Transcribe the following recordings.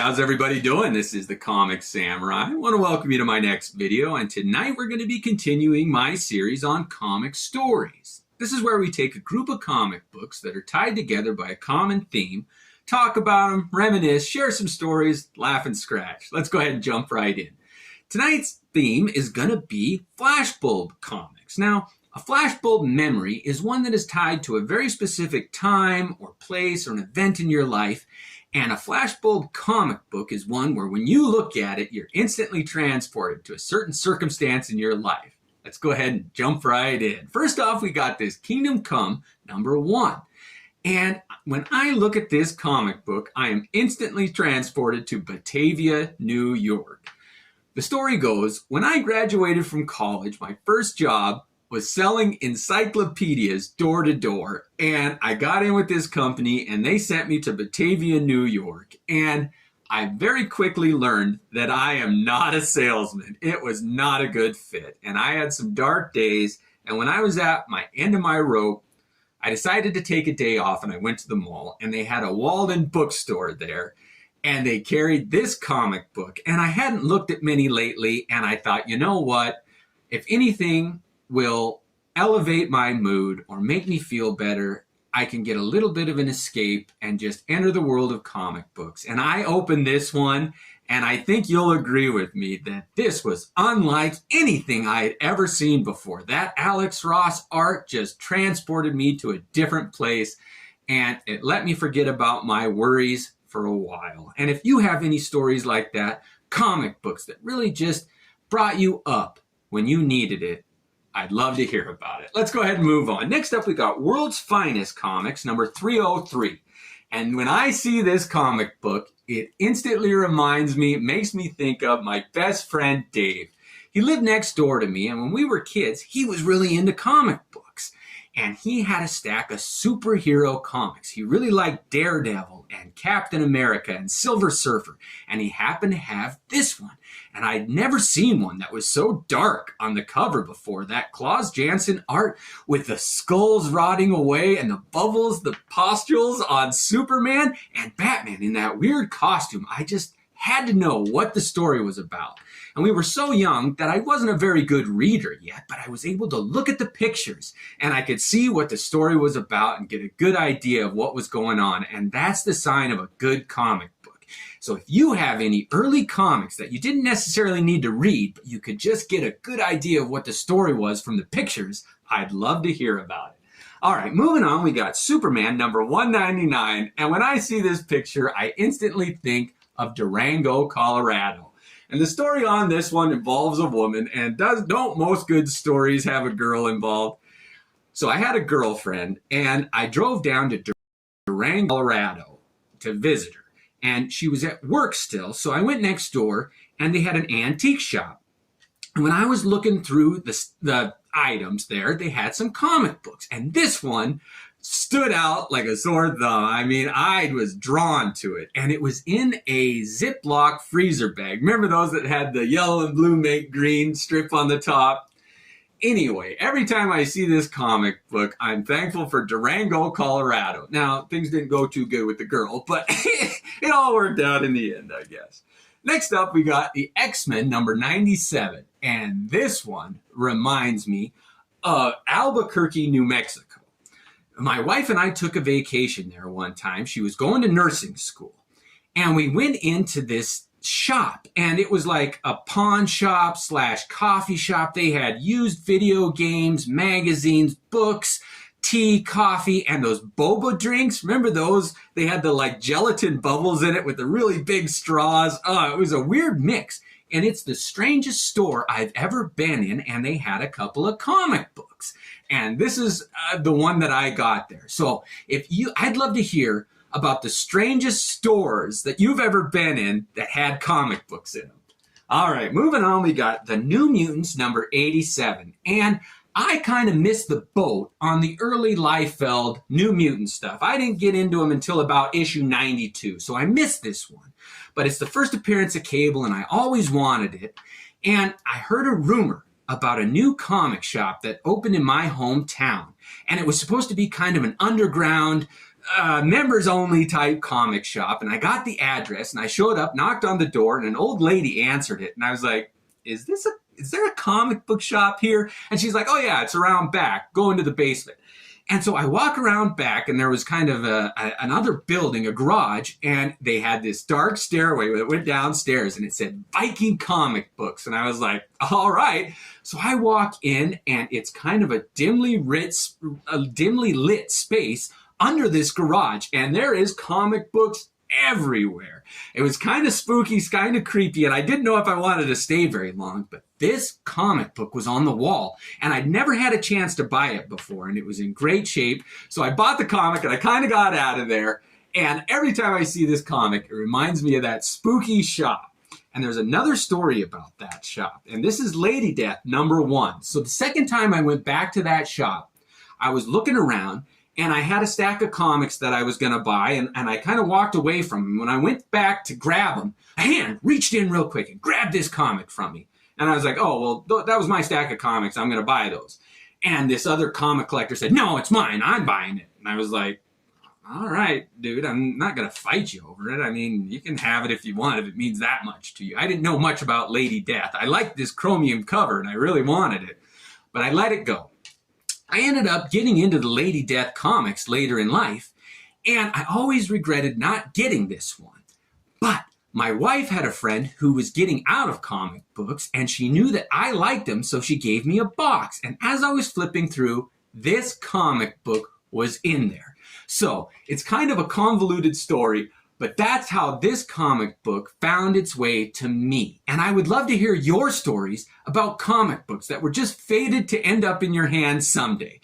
how's everybody doing? This is the Comic Samurai. I want to welcome you to my next video, and tonight we're going to be continuing my series on comic stories. This is where we take a group of comic books that are tied together by a common theme, talk about them, reminisce, share some stories, laugh and scratch. Let's go ahead and jump right in. Tonight's theme is going to be flashbulb comics. Now, a flashbulb memory is one that is tied to a very specific time or place or an event in your life. And a flashbulb comic book is one where when you look at it, you're instantly transported to a certain circumstance in your life. Let's go ahead and jump right in. First off, we got this Kingdom Come #1. And when I look at this comic book, I am instantly transported to Batavia, New York. The story goes, when I graduated from college, my first job was selling encyclopedias door to door. And I got in with this company and they sent me to Batavia, New York. And I very quickly learned that I am not a salesman. It was not a good fit. And I had some dark days. And when I was at my end of my rope, I decided to take a day off and I went to the mall and they had a Walden bookstore there. And they carried this comic book. And I hadn't looked at many lately. And I thought, you know what? If anything will elevate my mood or make me feel better, I can get a little bit of an escape and just enter the world of comic books. And I opened this one, and I think you'll agree with me that this was unlike anything I had ever seen before. That Alex Ross art just transported me to a different place, and it let me forget about my worries for a while. And if you have any stories like that, comic books that really just brought you up when you needed it, I'd love to hear about it. Let's go ahead and move on. Next up, we got World's Finest Comics, number 303. And when I see this comic book, it instantly reminds me, makes me think of my best friend, Dave. He lived next door to me, and when we were kids, he was really into comic books. And he had a stack of superhero comics. He really liked Daredevil and Captain America and Silver Surfer. And he happened to have this one. And I'd never seen one that was so dark on the cover before. That Klaus Janson art with the skulls rotting away and the bubbles, the pustules on Superman and Batman in that weird costume. I just had to know what the story was about. And we were so young that I wasn't a very good reader yet, but I was able to look at the pictures and I could see what the story was about and get a good idea of what was going on. And that's the sign of a good comic book. So if you have any early comics that you didn't necessarily need to read, but you could just get a good idea of what the story was from the pictures, I'd love to hear about it. All right, moving on, we got Superman number 199. And when I see this picture, I instantly think of Durango, Colorado. And the story on this one involves a woman, and don't most good stories have a girl involved? So I had a girlfriend, and I drove down to Durango, Colorado to visit her. And she was at work still, so I went next door, and they had an antique shop. And when I was looking through the items there, they had some comic books. And this one stood out like a sore thumb. I mean, I was drawn to it. And it was in a Ziploc freezer bag. Remember those that had the yellow and blue make green strip on the top? Anyway, every time I see this comic book, I'm thankful for Durango, Colorado. Now, things didn't go too good with the girl, but it all worked out in the end, I guess. Next up, we got the X-Men number 97. And this one reminds me of Albuquerque, New Mexico. My wife and I took a vacation there one time. She was going to nursing school. And we went into this shop. And it was like a pawn shop / coffee shop. They had used video games, magazines, books, tea, coffee, and those boba drinks. Remember those? They had the like gelatin bubbles in it with the really big straws. It was a weird mix. And it's the strangest store I've ever been in. And they had a couple of comic books. And this is the one that I got there. So I'd love to hear about the strangest stores that you've ever been in that had comic books in them. All right, moving on, we got the New Mutants number 87. And I kind of missed the boat on the early Liefeld New Mutant stuff. I didn't get into them until about issue 92, so I missed this one. But it's the first appearance of Cable, and I always wanted it. And I heard a rumor about a new comic shop that opened in my hometown. And it was supposed to be kind of an underground members only type comic shop, and I got the address, and I showed up, knocked on the door, and an old lady answered it, and I was like, is there a comic book shop here? And she's like, oh yeah, it's around back, go into the basement. And so I walk around back, and there was kind of another building, a garage, and they had this dark stairway that went downstairs, and it said Viking Comic Books. And I was like, all right. So I walk in, and it's kind of a dimly lit space under this garage, and there is comic books everywhere. It was kind of spooky, kind of creepy, and I didn't know if I wanted to stay very long, but this comic book was on the wall, and I'd never had a chance to buy it before, and it was in great shape. So I bought the comic, and I kind of got out of there, and every time I see this comic, it reminds me of that spooky shop. And there's another story about that shop, and this is Lady Death #1. So the second time I went back to that shop, I was looking around, and I had a stack of comics that I was going to buy, and I kind of walked away from them. When I went back to grab them, a hand reached in real quick and grabbed this comic from me. And I was like, oh, well, that was my stack of comics. I'm going to buy those. And this other comic collector said, no, it's mine. I'm buying it. And I was like, all right, dude, I'm not going to fight you over it. I mean, you can have it if you want, if it means that much to you. I didn't know much about Lady Death. I liked this chromium cover, and I really wanted it. But I let it go. I ended up getting into the Lady Death comics later in life, and I always regretted not getting this one. But my wife had a friend who was getting out of comic books, and she knew that I liked them, so she gave me a box. And as I was flipping through, this comic book was in there. So it's kind of a convoluted story, but that's how this comic book found its way to me. And I would love to hear your stories about comic books that were just fated to end up in your hands someday.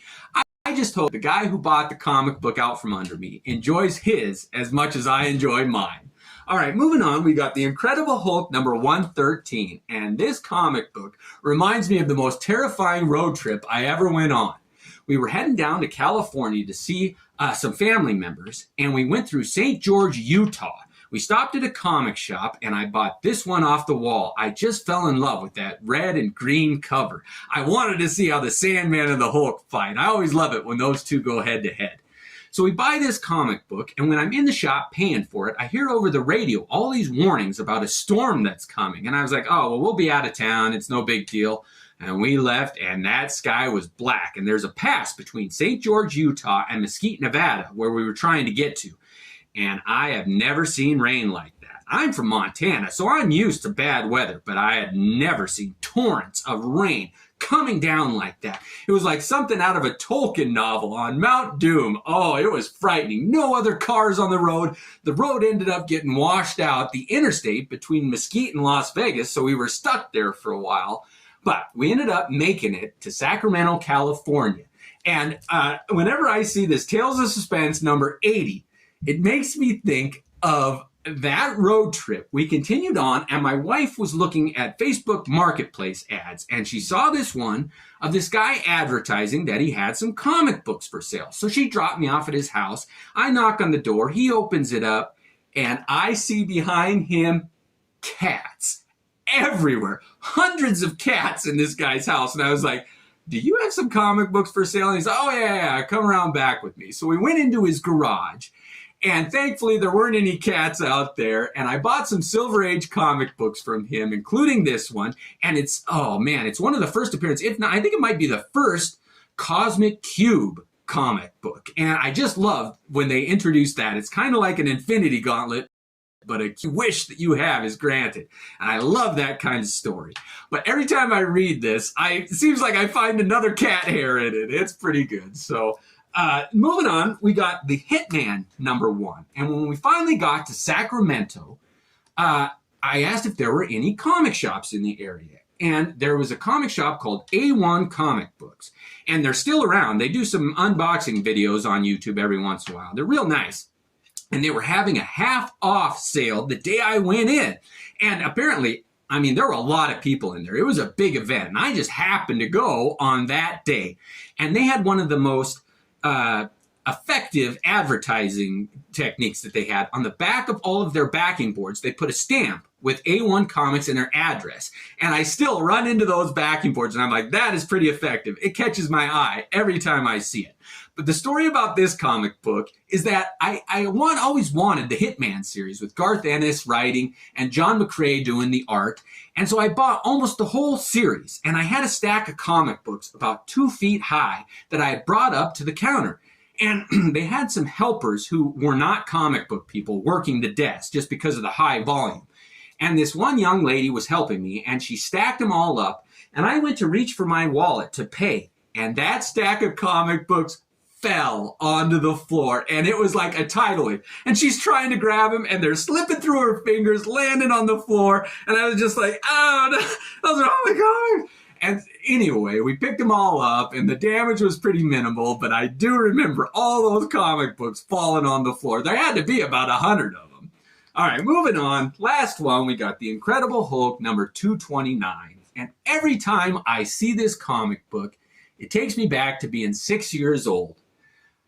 I just hope the guy who bought the comic book out from under me enjoys his as much as I enjoy mine. All right, moving on, we got The Incredible Hulk #113. And this comic book reminds me of the most terrifying road trip I ever went on. We were heading down to California to see some family members, and we went through St. George, Utah. We stopped at a comic shop, and I bought this one off the wall. I just fell in love with that red and green cover. I wanted to see how the Sandman and the Hulk fight. I always love it when those two go head to head. So we buy this comic book, and when I'm in the shop paying for it, I hear over the radio all these warnings about a storm that's coming. And I was like, oh, well, we'll be out of town. It's no big deal. And we left, and that sky was black. And there's a pass between St. George, Utah, and Mesquite, Nevada, where we were trying to get to. And I have never seen rain like that. I'm from Montana, so I'm used to bad weather, but I had never seen torrents of rain coming down like that. It was like something out of a Tolkien novel on Mount Doom. Oh, it was frightening. No other cars on the road. The road ended up getting washed out, the interstate between Mesquite and Las Vegas, so we were stuck there for a while. But we ended up making it to Sacramento, California. And whenever I see this Tales of Suspense #80, it makes me think of that road trip. We continued on, and my wife was looking at Facebook Marketplace ads, and she saw this one of this guy advertising that he had some comic books for sale. So she dropped me off at his house. I knock on the door. He opens it up, and I see behind him cats everywhere. Hundreds of cats in this guy's house. And I was like, do you have some comic books for sale? And he's like, oh, yeah, come around back with me. So we went into his garage. And thankfully, there weren't any cats out there. And I bought some Silver Age comic books from him, including this one. And it's, oh man, it's one of the first appearances. If not, I think it might be the first Cosmic Cube comic book. And I just love when they introduced that. It's kind of like an Infinity Gauntlet, but a wish that you have is granted. And I love that kind of story. But every time I read this, it seems like I find another cat hair in it. It's pretty good. So moving on, we got The Hitman #1. And when we finally got to Sacramento, I asked if there were any comic shops in the area. And there was a comic shop called A1 Comic Books. And they're still around. They do some unboxing videos on YouTube every once in a while. They're real nice. And they were having a half-off sale the day I went in. And apparently, I mean, there were a lot of people in there. It was a big event. And I just happened to go on that day. And they had one of the most effective advertising techniques that they had. On the back of all of their backing boards, they put a stamp with A1 Comics and their address. And I still run into those backing boards and I'm like, that is pretty effective. It catches my eye every time I see it. But the story about this comic book is that I always wanted the Hitman series with Garth Ennis writing and John McCrae doing the art. And so I bought almost the whole series. And I had a stack of comic books about 2 feet high that I had brought up to the counter. And they had some helpers who were not comic book people working the desk just because of the high volume. And this one young lady was helping me, and she stacked them all up. And I went to reach for my wallet to pay. And that stack of comic books fell onto the floor, and it was like a tidal wave. And she's trying to grab them, and they're slipping through her fingers, landing on the floor. And I was just like, oh, no. Those are all my comics. And anyway, we picked them all up, and the damage was pretty minimal, but I do remember all those comic books falling on the floor. There had to be about 100 of them. All right, moving on. Last one, we got The Incredible Hulk number 229. And every time I see this comic book, it takes me back to being 6 years old.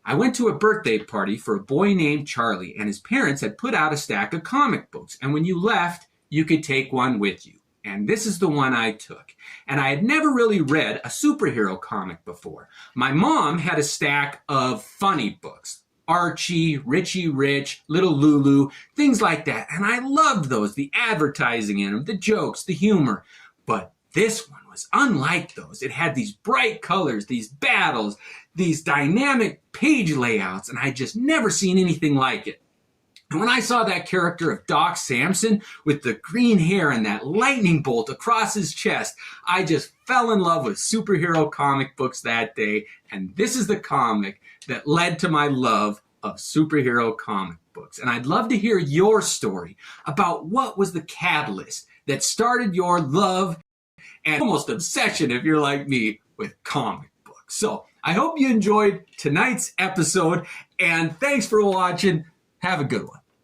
I went to a birthday party for a boy named Charlie, and his parents had put out a stack of comic books. And when you left, you could take one with you. And this is the one I took. And I had never really read a superhero comic before. My mom had a stack of funny books. Archie, Richie Rich, Little Lulu, things like that. And I loved those, the advertising in them, the jokes, the humor. But this one was unlike those. It had these bright colors, these battles, these dynamic page layouts, and I'd just never seen anything like it. And when I saw that character of Doc Samson with the green hair and that lightning bolt across his chest, I just fell in love with superhero comic books that day. And this is the comic that led to my love of superhero comic books. And I'd love to hear your story about what was the catalyst that started your love and almost obsession, if you're like me, with comic books. So I hope you enjoyed tonight's episode, and thanks for watching. Have a good one.